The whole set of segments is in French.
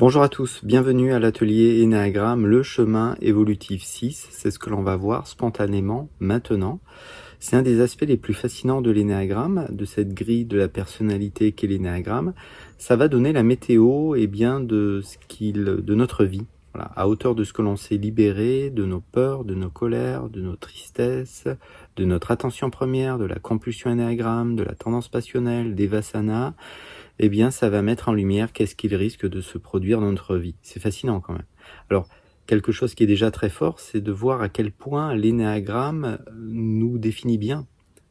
Bonjour à tous, bienvenue à l'atelier Énéagramme, le chemin évolutif 6. C'est ce que l'on va voir spontanément maintenant. C'est un des aspects les plus fascinants de l'énéagramme, de cette grille de la personnalité qu'est l'énéagramme. Ça va donner la météo de notre vie, voilà, à hauteur de ce que l'on s'est libéré, de nos peurs, de nos colères, de nos tristesses, de notre attention première, de la compulsion énéagramme, de la tendance passionnelle, des vasanas. Eh bien, ça va mettre en lumière qu'est-ce qu'il risque de se produire dans notre vie. C'est fascinant quand même. Alors, quelque chose qui est déjà très fort, c'est de voir à quel point l'énéagramme nous définit bien.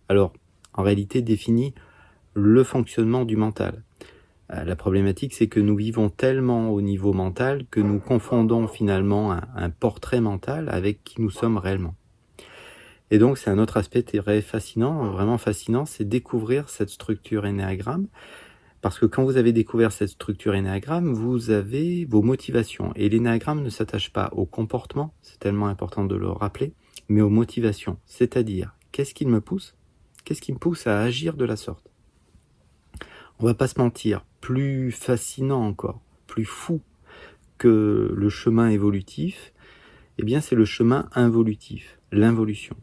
Alors, en réalité, définit le fonctionnement du mental. La problématique, c'est que nous vivons tellement au niveau mental que nous confondons finalement un portrait mental avec qui nous sommes réellement. Et donc, c'est un autre aspect très fascinant, vraiment fascinant, c'est découvrir cette structure énéagramme. Parce que quand vous avez découvert cette structure énéagramme, vous avez vos motivations. Et l'énéagramme ne s'attache pas au comportement, c'est tellement important de le rappeler, mais aux motivations. C'est-à-dire, qu'est-ce qui me pousse? Qu'est-ce qui me pousse à agir de la sorte? On va pas se mentir, plus fascinant encore, plus fou que le chemin évolutif, eh bien c'est le chemin involutif, l'involution.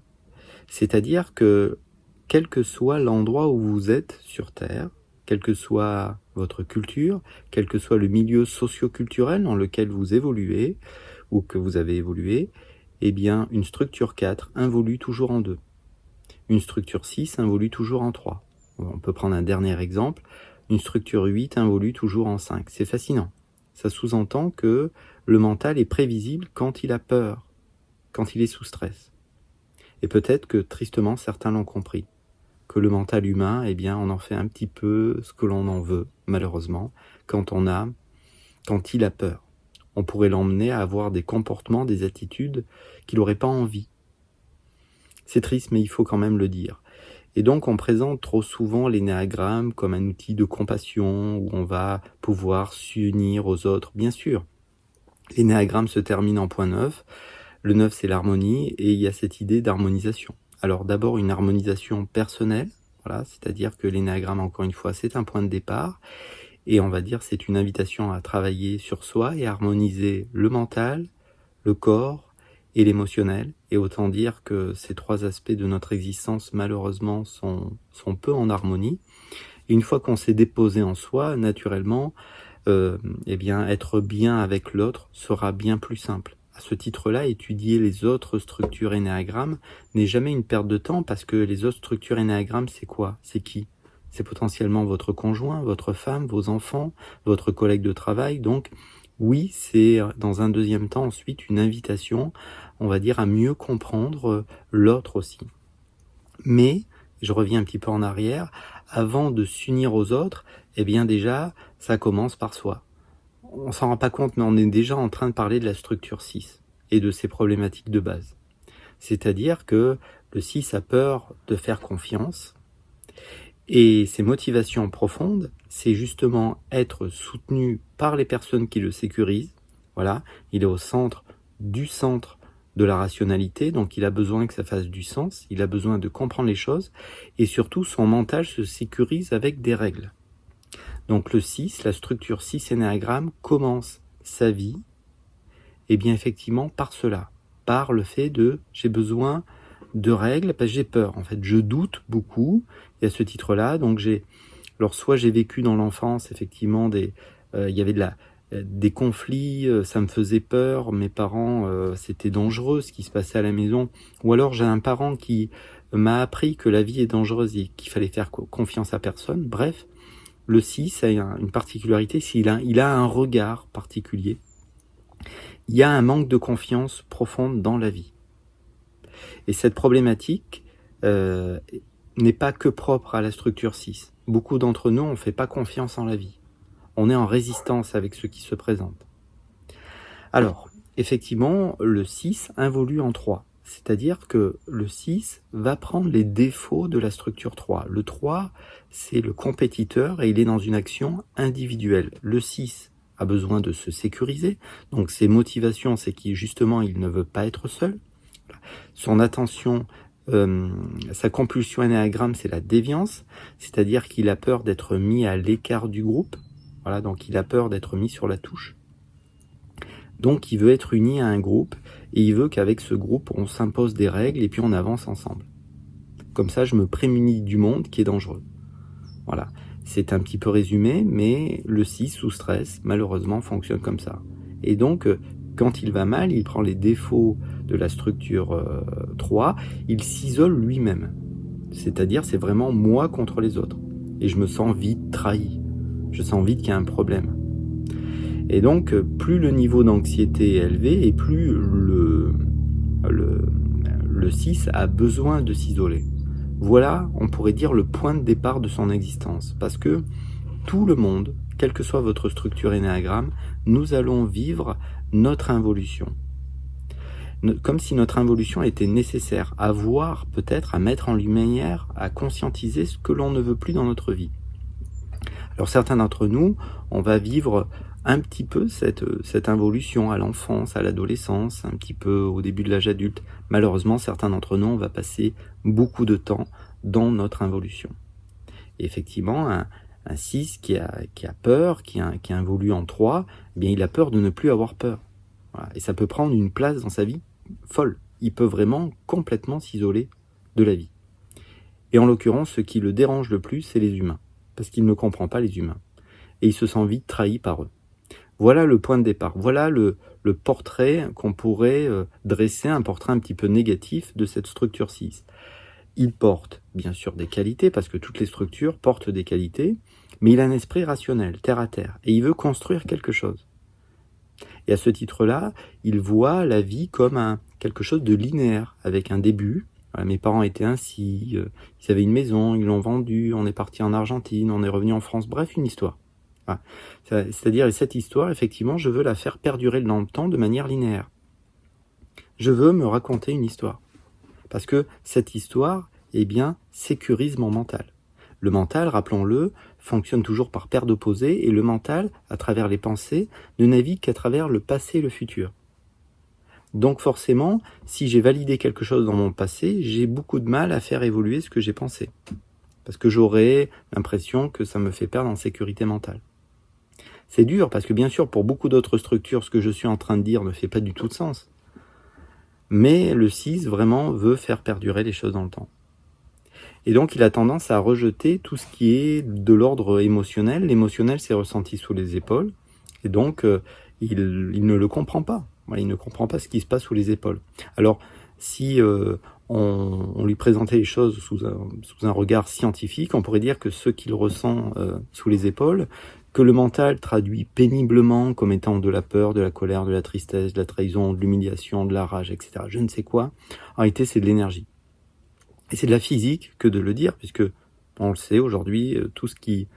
C'est-à-dire que, quel que soit l'endroit où vous êtes sur Terre, quelle que soit votre culture, quel que soit le milieu socio-culturel dans lequel vous évoluez, ou que vous avez évolué, eh bien, une structure 4 involue toujours en 2. Une structure 6 involue toujours en 3. On peut prendre un dernier exemple. Une structure 8 involue toujours en 5. C'est fascinant. Ça sous-entend que le mental est prévisible quand il a peur, quand il est sous stress. Et peut-être que, tristement, certains l'ont compris. Que le mental humain, eh bien, on en fait un petit peu ce que l'on en veut, malheureusement, quand il a peur. On pourrait l'emmener à avoir des comportements, des attitudes qu'il n'aurait pas envie. C'est triste, mais il faut quand même le dire. Et donc, on présente trop souvent l'énéagramme comme un outil de compassion, où on va pouvoir s'unir aux autres. Bien sûr, l'énéagramme se termine en point 9. Le 9, c'est l'harmonie, et il y a cette idée d'harmonisation. Alors d'abord une harmonisation personnelle, voilà, c'est-à-dire que l'énéagramme, encore une fois, c'est un point de départ, et on va dire c'est une invitation à travailler sur soi et à harmoniser le mental, le corps et l'émotionnel, et autant dire que ces trois aspects de notre existence, malheureusement, sont peu en harmonie. Et une fois qu'on s'est déposé en soi, naturellement, eh bien, être bien avec l'autre sera bien plus simple. À ce titre-là, étudier les autres structures énéagrammes n'est jamais une perte de temps, parce que les autres structures énéagrammes, c'est quoi? C'est qui? C'est potentiellement votre conjoint, votre femme, vos enfants, votre collègue de travail. Donc, oui, c'est dans un deuxième temps ensuite une invitation, on va dire, à mieux comprendre l'autre aussi. Mais, je reviens un petit peu en arrière, avant de s'unir aux autres, eh bien déjà, ça commence par soi. On s'en rend pas compte, mais on est déjà en train de parler de la structure 6 et de ses problématiques de base. C'est-à-dire que le 6 a peur de faire confiance, et ses motivations profondes, c'est justement être soutenu par les personnes qui le sécurisent. Voilà, il est au centre de la rationalité, donc il a besoin que ça fasse du sens, il a besoin de comprendre les choses, et surtout son mental se sécurise avec des règles. Donc le 6, la structure 6 énéagramme, commence sa vie, et bien effectivement par cela, par le fait de j'ai besoin de règles, parce que j'ai peur, en fait, je doute beaucoup, et à ce titre-là, donc alors soit j'ai vécu dans l'enfance effectivement il y avait des conflits, ça me faisait peur, mes parents, c'était dangereux ce qui se passait à la maison, ou alors j'ai un parent qui m'a appris que la vie est dangereuse et qu'il fallait faire confiance à personne. Bref, le 6 a une particularité, il a un regard particulier. Il y a un manque de confiance profonde dans la vie. Et cette problématique n'est pas que propre à la structure 6. Beaucoup d'entre nous, on ne fait pas confiance en la vie. On est en résistance avec ce qui se présente. Alors, effectivement, le 6 involue en 3. C'est-à-dire que le 6 va prendre les défauts de la structure 3. Le 3, c'est le compétiteur et il est dans une action individuelle. Le 6 a besoin de se sécuriser. Donc ses motivations, c'est qu'il justement, il ne veut pas être seul. Son attention, sa compulsion énéagramme, c'est la déviance. C'est-à-dire qu'il a peur d'être mis à l'écart du groupe. Voilà, donc il a peur d'être mis sur la touche. Donc il veut être uni à un groupe, et il veut qu'avec ce groupe, on s'impose des règles, et puis on avance ensemble. Comme ça, je me prémunis du monde qui est dangereux. Voilà, c'est un petit peu résumé, mais le 6 sous stress, malheureusement, fonctionne comme ça. Et donc, quand il va mal, il prend les défauts de la structure 3, il s'isole lui-même. C'est-à-dire, c'est vraiment moi contre les autres. Et je me sens vite trahi. Je sens vite qu'il y a un problème. Et donc, plus le niveau d'anxiété est élevé, et plus le 6 a besoin de s'isoler. Voilà, on pourrait dire, le point de départ de son existence. Parce que tout le monde, quelle que soit votre structure énéagramme, nous allons vivre notre involution. Comme si notre involution était nécessaire à voir, peut-être, à mettre en lumière, à conscientiser ce que l'on ne veut plus dans notre vie. Alors certains d'entre nous, on va vivre un petit peu cette involution à l'enfance, à l'adolescence, un petit peu au début de l'âge adulte. Malheureusement, certains d'entre nous, on va passer beaucoup de temps dans notre involution. Et effectivement, un 6 qui a peur, qui involue en 3, eh bien, il a peur de ne plus avoir peur. Voilà. Et ça peut prendre une place dans sa vie folle. Il peut vraiment complètement s'isoler de la vie. Et en l'occurrence, ce qui le dérange le plus, c'est les humains. Parce qu'il ne comprend pas les humains. Et il se sent vite trahi par eux. Voilà le point de départ. Voilà le portrait qu'on pourrait dresser, un portrait un petit peu négatif de cette structure 6. Il porte bien sûr des qualités, parce que toutes les structures portent des qualités, mais il a un esprit rationnel, terre à terre, et il veut construire quelque chose. Et à ce titre-là, il voit la vie comme quelque chose de linéaire, avec un début. Voilà, mes parents étaient ainsi, ils avaient une maison, ils l'ont vendue, on est parti en Argentine, on est revenu en France, bref, une histoire. Voilà. C'est-à-dire, cette histoire, effectivement, je veux la faire perdurer dans le temps de manière linéaire. Je veux me raconter une histoire. Parce que cette histoire, eh bien, sécurise mon mental. Le mental, rappelons-le, fonctionne toujours par paire d'opposés, et le mental, à travers les pensées, ne navigue qu'à travers le passé et le futur. Donc forcément, si j'ai validé quelque chose dans mon passé, j'ai beaucoup de mal à faire évoluer ce que j'ai pensé. Parce que j'aurais l'impression que ça me fait perdre en sécurité mentale. C'est dur, parce que bien sûr, pour beaucoup d'autres structures, ce que je suis en train de dire ne fait pas du tout de sens. Mais le 6, vraiment, veut faire perdurer les choses dans le temps. Et donc, il a tendance à rejeter tout ce qui est de l'ordre émotionnel. L'émotionnel, c'est ressenti sous les épaules. Et donc, il ne le comprend pas. Voilà, il ne comprend pas ce qui se passe sous les épaules. Alors, si on lui présentait les choses sous un regard scientifique, on pourrait dire que ce qu'il ressent sous les épaules, que le mental traduit péniblement comme étant de la peur, de la colère, de la tristesse, de la trahison, de l'humiliation, de la rage, etc. Je ne sais quoi. En réalité, c'est de l'énergie. Et c'est de la physique que de le dire, puisque on le sait aujourd'hui, tout ce qui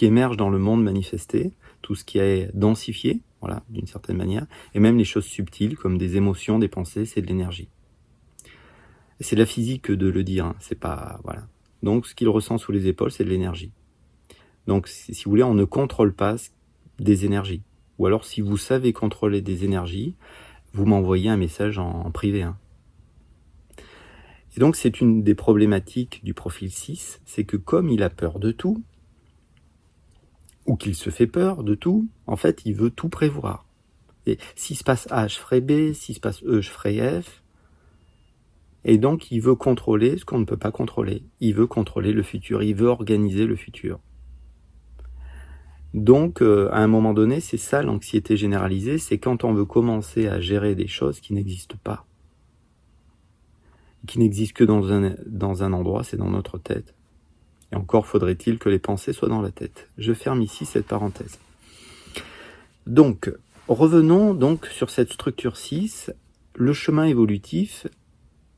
émerge dans le monde manifesté, tout ce qui est densifié, voilà, d'une certaine manière, et même les choses subtiles comme des émotions, des pensées, c'est de l'énergie. Et c'est de la physique que de le dire, hein, c'est pas, voilà. Donc ce qu'il ressent sous les épaules, c'est de l'énergie. Donc si vous voulez, on ne contrôle pas des énergies. Ou alors si vous savez contrôler des énergies, vous m'envoyez un message en privé, hein. Et donc c'est une des problématiques du profil 6, c'est que comme il a peur de tout, ou qu'il se fait peur de tout, en fait il veut tout prévoir. Et s'il se passe A, je ferai B, s'il se passe E, je ferai F. Et donc il veut contrôler ce qu'on ne peut pas contrôler. Il veut contrôler le futur, il veut organiser le futur. Donc à un moment donné, c'est ça l'anxiété généralisée, c'est quand on veut commencer à gérer des choses qui n'existent pas. Qui n'existent que dans un endroit, c'est dans notre tête. Et encore faudrait-il que les pensées soient dans la tête. Je ferme ici cette parenthèse. Donc, revenons donc sur cette structure 6. Le chemin évolutif,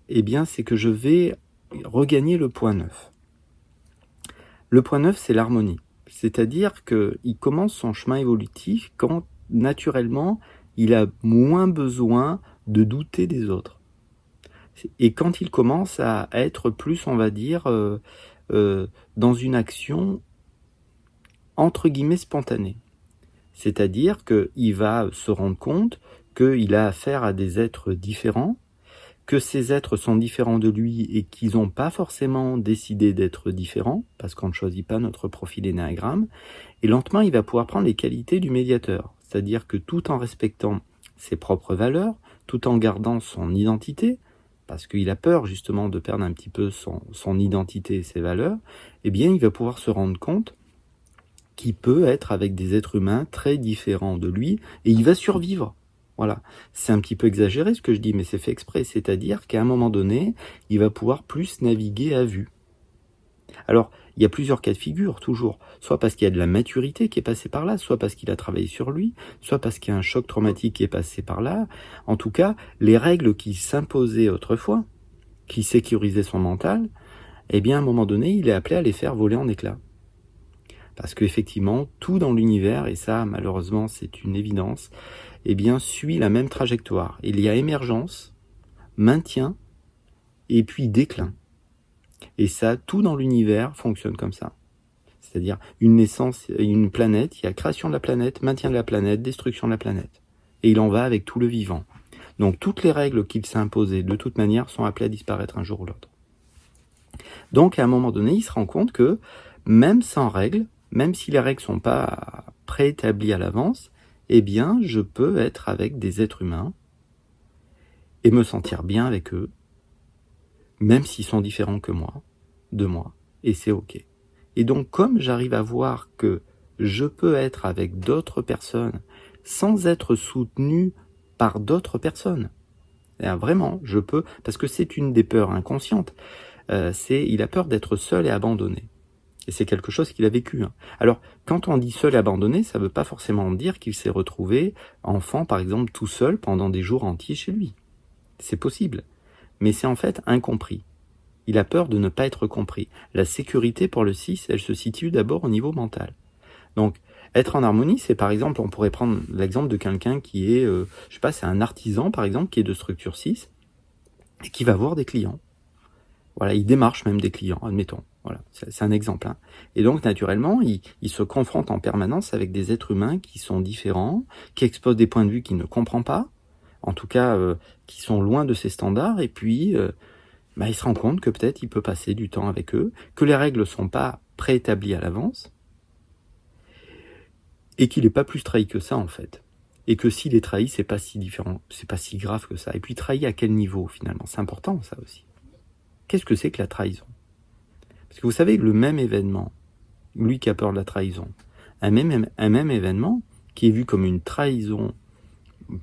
eh bien, c'est que je vais regagner le point 9. Le point 9, c'est l'harmonie. C'est-à-dire qu'il commence son chemin évolutif quand, naturellement, il a moins besoin de douter des autres. Et quand il commence à être plus, on va dire, dans une action entre guillemets spontanée. C'est-à-dire qu'il va se rendre compte qu'il a affaire à des êtres différents, que ces êtres sont différents de lui et qu'ils n'ont pas forcément décidé d'être différents, parce qu'on ne choisit pas notre profil énéagramme, et lentement il va pouvoir prendre les qualités du médiateur. C'est-à-dire que tout en respectant ses propres valeurs, tout en gardant son identité, parce qu'il a peur justement de perdre un petit peu son identité et ses valeurs, eh bien il va pouvoir se rendre compte qu'il peut être avec des êtres humains très différents de lui, et il va survivre. Voilà, c'est un petit peu exagéré ce que je dis, mais c'est fait exprès, c'est-à-dire qu'à un moment donné, il va pouvoir plus naviguer à vue. Alors, il y a plusieurs cas de figure, toujours. Soit parce qu'il y a de la maturité qui est passée par là, soit parce qu'il a travaillé sur lui, soit parce qu'il y a un choc traumatique qui est passé par là. En tout cas, les règles qui s'imposaient autrefois, qui sécurisaient son mental, eh bien, à un moment donné, il est appelé à les faire voler en éclats. Parce qu'effectivement, tout dans l'univers, et ça, malheureusement, c'est une évidence, eh bien, suit la même trajectoire. Il y a émergence, maintien, et puis déclin. Et ça, tout dans l'univers fonctionne comme ça. C'est-à-dire une naissance, une planète, il y a création de la planète, maintien de la planète, destruction de la planète. Et il en va avec tout le vivant. Donc toutes les règles qu'il s'est imposées, de toute manière, sont appelées à disparaître un jour ou l'autre. Donc à un moment donné, il se rend compte que même sans règles, même si les règles ne sont pas préétablies à l'avance, eh bien je peux être avec des êtres humains et me sentir bien avec eux, même s'ils sont différents que moi, de moi, et c'est ok. Et donc comme j'arrive à voir que je peux être avec d'autres personnes sans être soutenu par d'autres personnes, vraiment, je peux, parce que c'est une des peurs inconscientes, il a peur d'être seul et abandonné. Et c'est quelque chose qu'il a vécu. Alors, quand on dit seul et abandonné, ça ne veut pas forcément dire qu'il s'est retrouvé enfant, par exemple, tout seul pendant des jours entiers chez lui. C'est possible. Mais c'est en fait incompris. Il a peur de ne pas être compris. La sécurité pour le 6, elle se situe d'abord au niveau mental. Donc, être en harmonie, c'est par exemple, on pourrait prendre l'exemple de quelqu'un qui est, je sais pas, c'est un artisan par exemple, qui est de structure 6, et qui va voir des clients. Voilà, il démarche même des clients, admettons. Voilà, c'est un exemple. Et donc, naturellement, il se confronte en permanence avec des êtres humains qui sont différents, qui exposent des points de vue qu'il ne comprend pas, en tout cas, qui sont loin de ses standards, et puis, il se rend compte que peut-être il peut passer du temps avec eux, que les règles ne sont pas préétablies à l'avance, et qu'il n'est pas plus trahi que ça, en fait. Et que s'il est trahi, c'est pas si différent, c'est pas si grave que ça. Et puis, trahi à quel niveau, finalement? C'est important, ça aussi. Qu'est-ce que c'est que la trahison? Parce que vous savez, le même événement, lui qui a peur de la trahison, un même événement qui est vu comme une trahison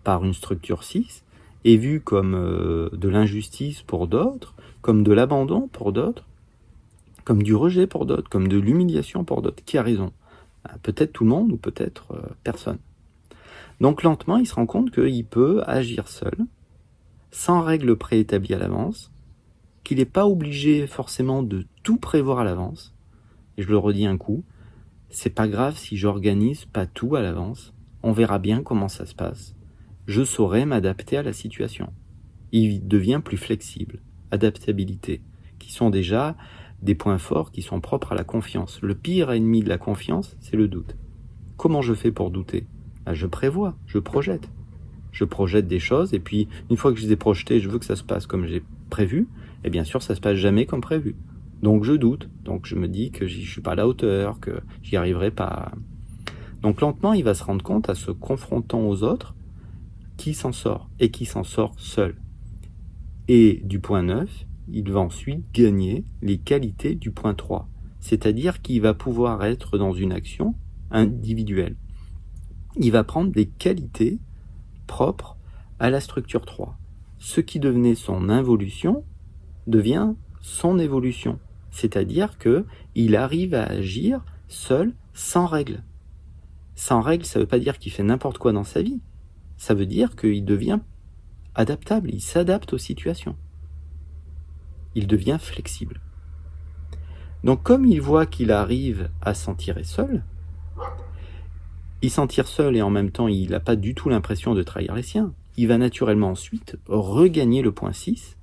par une structure 6, est vu comme de l'injustice pour d'autres, comme de l'abandon pour d'autres, comme du rejet pour d'autres, comme de l'humiliation pour d'autres. Qui a raison? Peut-être tout le monde ou peut-être personne. Donc lentement, il se rend compte qu'il peut agir seul, sans règles préétablies à l'avance, qu'il n'est pas obligé forcément de tout prévoir à l'avance. Et je le redis un coup, c'est pas grave si j'organise pas tout à l'avance, on verra bien comment ça se passe. Je saurai m'adapter à la situation. Il devient plus flexible, adaptabilité, qui sont déjà des points forts qui sont propres à la confiance. Le pire ennemi de la confiance, c'est le doute. Comment je fais pour douter? Je prévois, je projette. Je projette des choses, et puis une fois que je les ai projetées, je veux que ça se passe comme j'ai prévu, et bien sûr ça se passe jamais comme prévu. Donc je doute, donc je me dis que je suis pas à la hauteur, que j'y arriverai pas. Donc lentement il va se rendre compte, à se confrontant aux autres, qui s'en sort, et qui s'en sort seul. Et du point 9, il va ensuite gagner les qualités du point 3, c'est-à-dire qu'il va pouvoir être dans une action individuelle. Il va prendre des qualités propre à la structure 3. Ce qui devenait son involution devient son évolution. C'est-à-dire qu'il arrive à agir seul, sans règles. Sans règles, ça ne veut pas dire qu'il fait n'importe quoi dans sa vie. Ça veut dire qu'il devient adaptable, il s'adapte aux situations. Il devient flexible. Donc comme il voit qu'il arrive à s'en tirer seul, il s'en tire seul et en même temps il n'a pas du tout l'impression de trahir les siens. Il va naturellement ensuite regagner le point 6.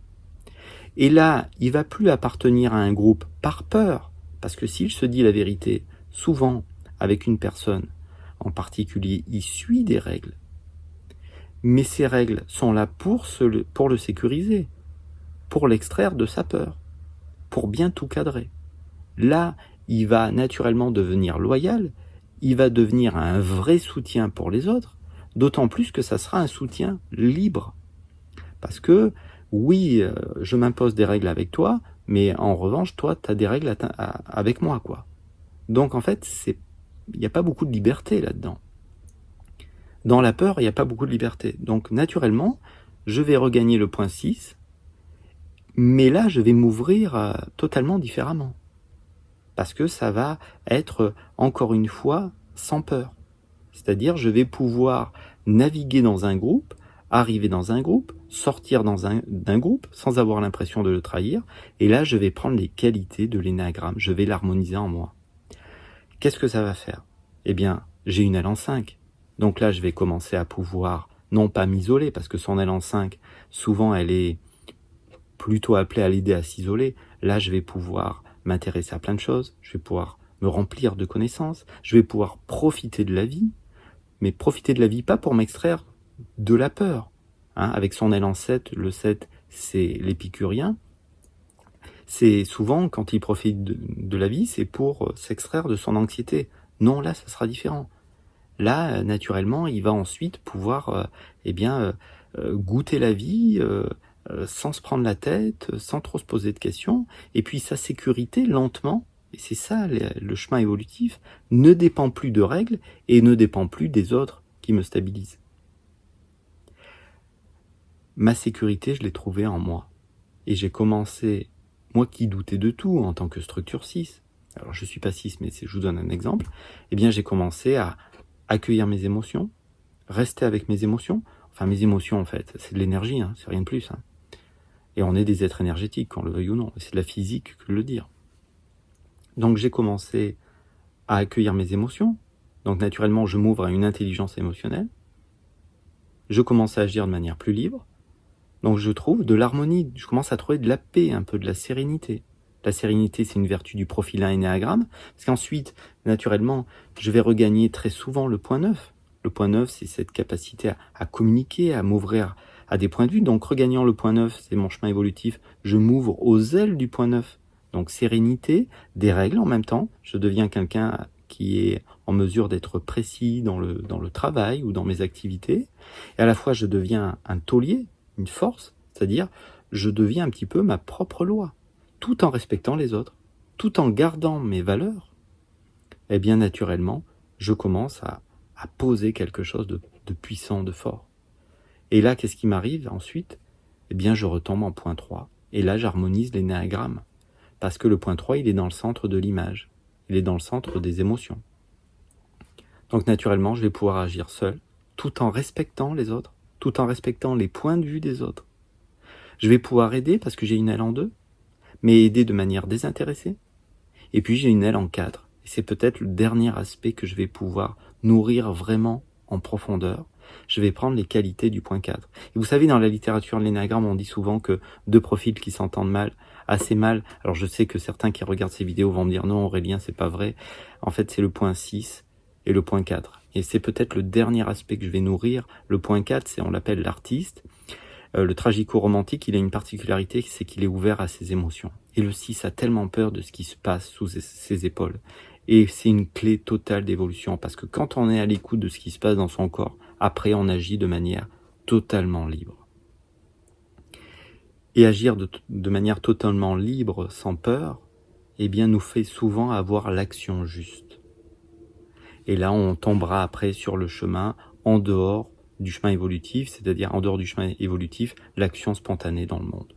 Et là, il ne va plus appartenir à un groupe par peur. Parce que s'il se dit la vérité, souvent avec une personne en particulier, il suit des règles. Mais ces règles sont là pour le sécuriser, pour l'extraire de sa peur, pour bien tout cadrer. Là, il va naturellement devenir loyal, il va devenir un vrai soutien pour les autres, D'autant plus que ça sera un soutien libre. Parce que, oui, je m'impose des règles avec toi, mais en revanche, toi, tu as des règles avec moi, quoi. Donc, en fait, il n'y a pas beaucoup de liberté là-dedans. Dans la peur, il n'y a pas beaucoup de liberté. Donc, naturellement, je vais regagner le point 6, mais là, je vais m'ouvrir totalement différemment. Parce que ça va être, encore une fois, sans peur. C'est-à-dire, je vais pouvoir naviguer dans un groupe, arriver dans un groupe, sortir d'un groupe sans avoir l'impression de le trahir. Et là, je vais prendre les qualités de l'énéagramme. Je vais l'harmoniser en moi. Qu'est-ce que ça va faire? Eh bien, j'ai une aile en 5. Donc là, je vais commencer à pouvoir, non pas m'isoler, parce que son aile en 5, souvent, elle est plutôt appelée à l'aider à s'isoler. Là, je vais pouvoir m'intéresser à plein de choses. Je vais pouvoir me remplir de connaissances. Je vais pouvoir profiter de la vie. Mais profiter de la vie, pas pour m'extraire de la peur. Avec son aile en 7, le 7, c'est l'épicurien. C'est souvent, quand il profite de la vie, c'est pour s'extraire de son anxiété. Non, là, ça sera différent. Là, naturellement, il va ensuite pouvoir goûter la vie sans se prendre la tête, sans trop se poser de questions. Et puis sa sécurité, lentement, et c'est ça le chemin évolutif, ne dépend plus de règles et ne dépend plus des autres qui me stabilisent. Ma sécurité, je l'ai trouvée en moi. Et j'ai commencé, moi qui doutais de tout en tant que structure 6, alors je ne suis pas 6, mais je vous donne un exemple, eh bien j'ai commencé à accueillir mes émotions, rester avec mes émotions. Enfin, mes émotions, en fait, c'est de l'énergie, c'est rien de plus. Et on est des êtres énergétiques, qu'on le veuille ou non. C'est de la physique que de le dire. Donc j'ai commencé à accueillir mes émotions. Donc naturellement, je m'ouvre à une intelligence émotionnelle. Je commence à agir de manière plus libre. Donc je trouve de l'harmonie. Je commence à trouver de la paix, un peu de la sérénité. La sérénité, c'est une vertu du profil 1 énéagramme. Parce qu'ensuite, naturellement, je vais regagner très souvent le point 9. Le point 9, c'est cette capacité à communiquer, à m'ouvrir à des points de vue. Donc regagnant le point 9, c'est mon chemin évolutif. Je m'ouvre aux ailes du point 9. Donc sérénité, des règles en même temps. Je deviens quelqu'un qui est en mesure d'être précis dans le travail ou dans mes activités. Et à la fois, je deviens un taulier, une force, c'est-à-dire je deviens un petit peu ma propre loi, tout en respectant les autres, tout en gardant mes valeurs. Eh bien, naturellement, je commence à poser quelque chose de puissant, de fort. Et là, qu'est-ce qui m'arrive ensuite? Eh bien, je retombe en point 3. Et là, j'harmonise l'énéagramme. Parce que le point 3, il est dans le centre de l'image. Il est dans le centre des émotions. Donc, naturellement, je vais pouvoir agir seul, tout en respectant les autres, tout en respectant les points de vue des autres. Je vais pouvoir aider parce que j'ai une aile en 2, mais aider de manière désintéressée. Et puis, j'ai une aile en 4. Et c'est peut-être le dernier aspect que je vais pouvoir nourrir vraiment en profondeur. Je vais prendre les qualités du point 4. Et vous savez, dans la littérature de l'énéagramme, on dit souvent que deux profils qui s'entendent mal, assez mal. Alors je sais que certains qui regardent ces vidéos vont me dire non Aurélien, c'est pas vrai. En fait, c'est le point 6 et le point 4. Et c'est peut-être le dernier aspect que je vais nourrir. Le point 4, on l'appelle l'artiste. Le tragico-romantique, il a une particularité, c'est qu'il est ouvert à ses émotions. Et le 6 a tellement peur de ce qui se passe sous ses épaules. Et c'est une clé totale d'évolution, parce que quand on est à l'écoute de ce qui se passe dans son corps, après on agit de manière totalement libre. Et agir de manière totalement libre, sans peur, eh bien nous fait souvent avoir l'action juste. Et là on tombera après sur le chemin en dehors du chemin évolutif, c'est-à-dire en dehors du chemin évolutif, l'action spontanée dans le monde.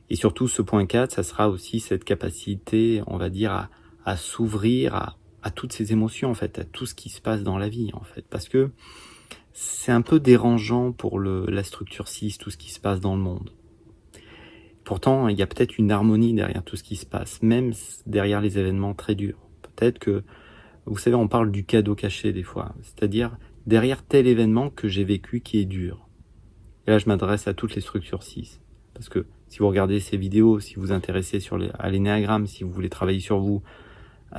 Et surtout, ce point 4, ça sera aussi cette capacité, on va dire, à s'ouvrir à toutes ces émotions, en fait, à tout ce qui se passe dans la vie, en fait. Parce que c'est un peu dérangeant pour la structure 6, tout ce qui se passe dans le monde. Pourtant, il y a peut-être une harmonie derrière tout ce qui se passe, même derrière les événements très durs. Peut-être que, vous savez, on parle du cadeau caché des fois, c'est-à-dire derrière tel événement que j'ai vécu qui est dur. Et là, je m'adresse à toutes les structures 6. Parce que si vous regardez ces vidéos, si vous vous intéressez à l'énéagramme, si vous voulez travailler sur vous,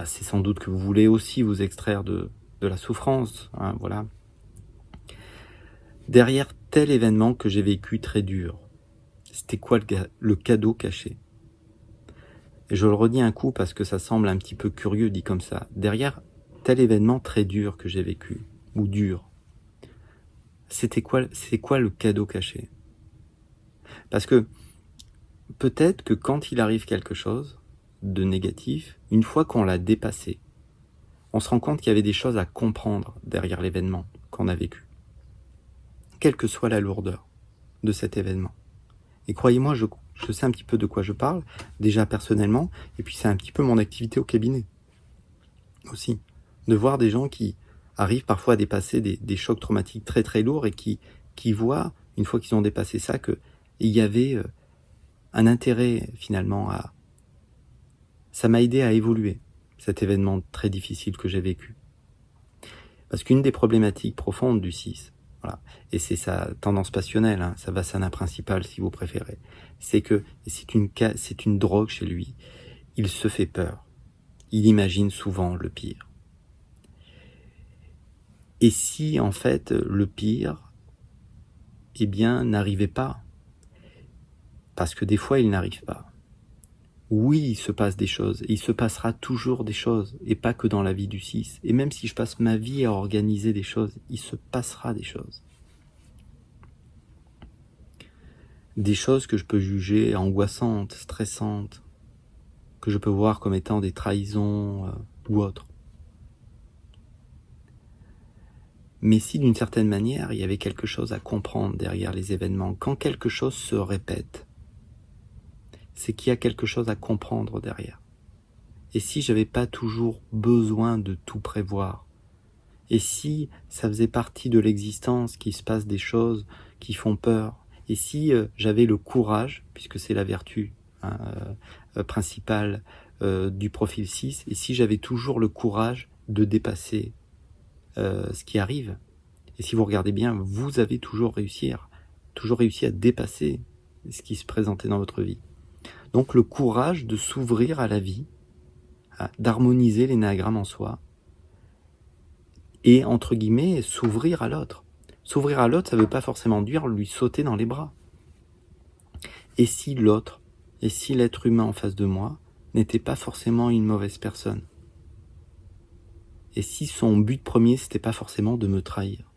c'est sans doute que vous voulez aussi vous extraire de la souffrance. Voilà. Derrière tel événement que j'ai vécu très dur, c'était quoi le cadeau caché? Et je le redis un coup parce que ça semble un petit peu curieux dit comme ça. Derrière tel événement très dur que j'ai vécu, ou dur. C'est quoi le cadeau caché? Parce que peut-être que quand il arrive quelque chose de négatif, une fois qu'on l'a dépassé, on se rend compte qu'il y avait des choses à comprendre derrière l'événement qu'on a vécu, quelle que soit la lourdeur de cet événement. Et croyez-moi, je sais un petit peu de quoi je parle, déjà personnellement, et puis c'est un petit peu mon activité au cabinet aussi, de voir des gens qui arrivent parfois à dépasser des chocs traumatiques très très lourds et qui voient, une fois qu'ils ont dépassé ça, qu'il y avait un intérêt finalement à... Ça m'a aidé à évoluer, cet événement très difficile que j'ai vécu. Parce qu'une des problématiques profondes du 6, voilà, et c'est sa tendance passionnelle, hein, sa vasana principale si vous préférez, c'est que c'est une drogue chez lui. Il se fait peur. Il imagine souvent le pire. Et si en fait le pire, eh bien, n'arrivait pas, parce que des fois il n'arrive pas. Oui, il se passe des choses, et il se passera toujours des choses, et pas que dans la vie du 6. Et même si je passe ma vie à organiser des choses, il se passera des choses. Des choses que je peux juger angoissantes, stressantes, que je peux voir comme étant des trahisons ou autres. Mais si d'une certaine manière, il y avait quelque chose à comprendre derrière les événements, quand quelque chose se répète, c'est qu'il y a quelque chose à comprendre derrière. Et si j'avais pas toujours besoin de tout prévoir, et si ça faisait partie de l'existence qu'il se passe des choses qui font peur, et si j'avais le courage, puisque c'est la vertu hein, principale du profil 6, et si j'avais toujours le courage de dépasser ce qui arrive, et si vous regardez bien, vous avez toujours réussi à dépasser ce qui se présentait dans votre vie. Donc le courage de s'ouvrir à la vie, d'harmoniser l'énéagramme en soi, et entre guillemets, s'ouvrir à l'autre. S'ouvrir à l'autre, ça ne veut pas forcément dire lui sauter dans les bras. Et si l'autre, et si l'être humain en face de moi n'était pas forcément une mauvaise personne? Et si son but premier, c'était pas forcément de me trahir?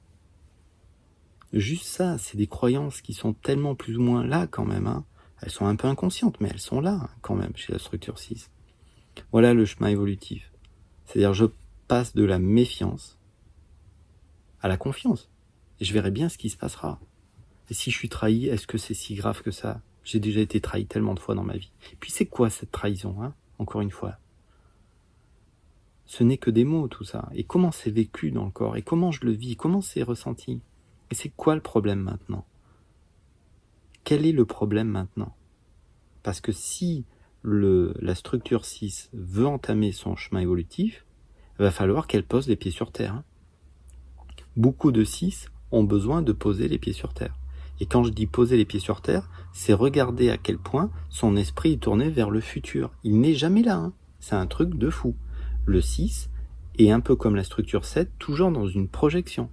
Juste ça, c'est des croyances qui sont tellement plus ou moins là quand même. Hein. Elles sont un peu inconscientes, mais elles sont là hein, quand même chez la structure 6. Voilà le chemin évolutif. C'est-à-dire je passe de la méfiance à la confiance. Et je verrai bien ce qui se passera. Et si je suis trahi, est-ce que c'est si grave que ça? J'ai déjà été trahi tellement de fois dans ma vie. Et puis c'est quoi cette trahison hein? Encore une fois. Ce n'est que des mots tout ça. Et comment c'est vécu dans le corps? Et comment je le vis? Comment c'est ressenti? Et c'est quoi le problème maintenant? Quel est le problème maintenant? Parce que si la structure 6 veut entamer son chemin évolutif, il va falloir qu'elle pose les pieds sur terre. Hein. Beaucoup de 6 ont besoin de poser les pieds sur terre. Et quand je dis poser les pieds sur terre, c'est regarder à quel point son esprit est tourné vers le futur. Il n'est jamais là. Hein. C'est un truc de fou. Le 6 est un peu comme la structure 7, toujours dans une projection,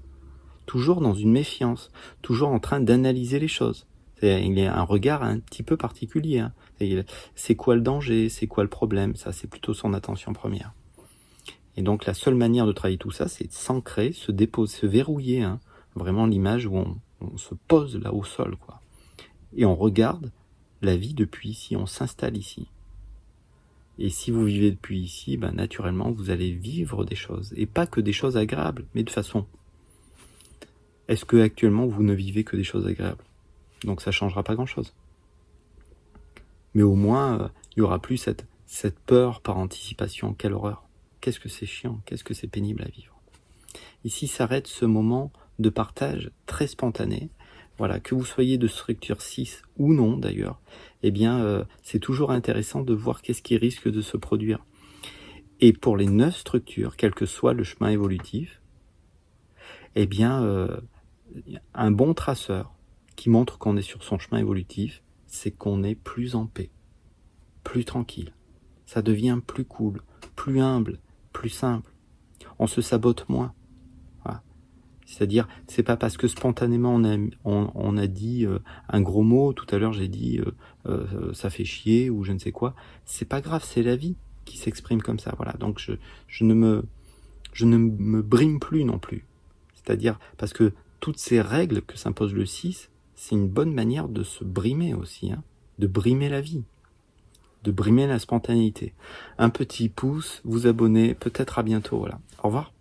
toujours dans une méfiance, toujours en train d'analyser les choses. Il y a un regard un petit peu particulier. Hein. C'est quoi le danger? C'est quoi le problème? Ça, c'est plutôt son attention première. Et donc la seule manière de travailler tout ça, c'est de s'ancrer, se déposer, se verrouiller. Hein. Vraiment l'image où on se pose là au sol, quoi. Et on regarde la vie depuis ici, on s'installe ici. Et si vous vivez depuis ici, ben naturellement, vous allez vivre des choses. Et pas que des choses agréables, mais de façon. Est-ce que actuellement vous ne vivez que des choses agréables? Donc ça ne changera pas grand-chose. Mais au moins, il n'y aura plus cette peur par anticipation. Quelle horreur! Qu'est-ce que c'est chiant, qu'est-ce que c'est pénible à vivre. Ici s'arrête ce moment de partage très spontané. Voilà, que vous soyez de structure 6 ou non d'ailleurs, eh bien c'est toujours intéressant de voir qu'est-ce qui risque de se produire. Et pour les 9 structures, quel que soit le chemin évolutif, eh bien un bon traceur qui montre qu'on est sur son chemin évolutif, c'est qu'on est plus en paix, plus tranquille. Ça devient plus cool, plus humble, plus simple. On se sabote moins. Voilà. C'est-à-dire, c'est pas parce que spontanément on a dit un gros mot, tout à l'heure j'ai dit ça fait chier ou je ne sais quoi, c'est pas grave, c'est la vie qui s'exprime comme ça. Voilà. Donc je ne me brime plus non plus. c'est-à-dire parce que toutes ces règles que s'impose le 6, c'est une bonne manière de se brimer aussi, hein, de brimer la vie, de brimer la spontanéité. Un petit pouce, vous abonner, peut-être à bientôt, voilà. Au revoir.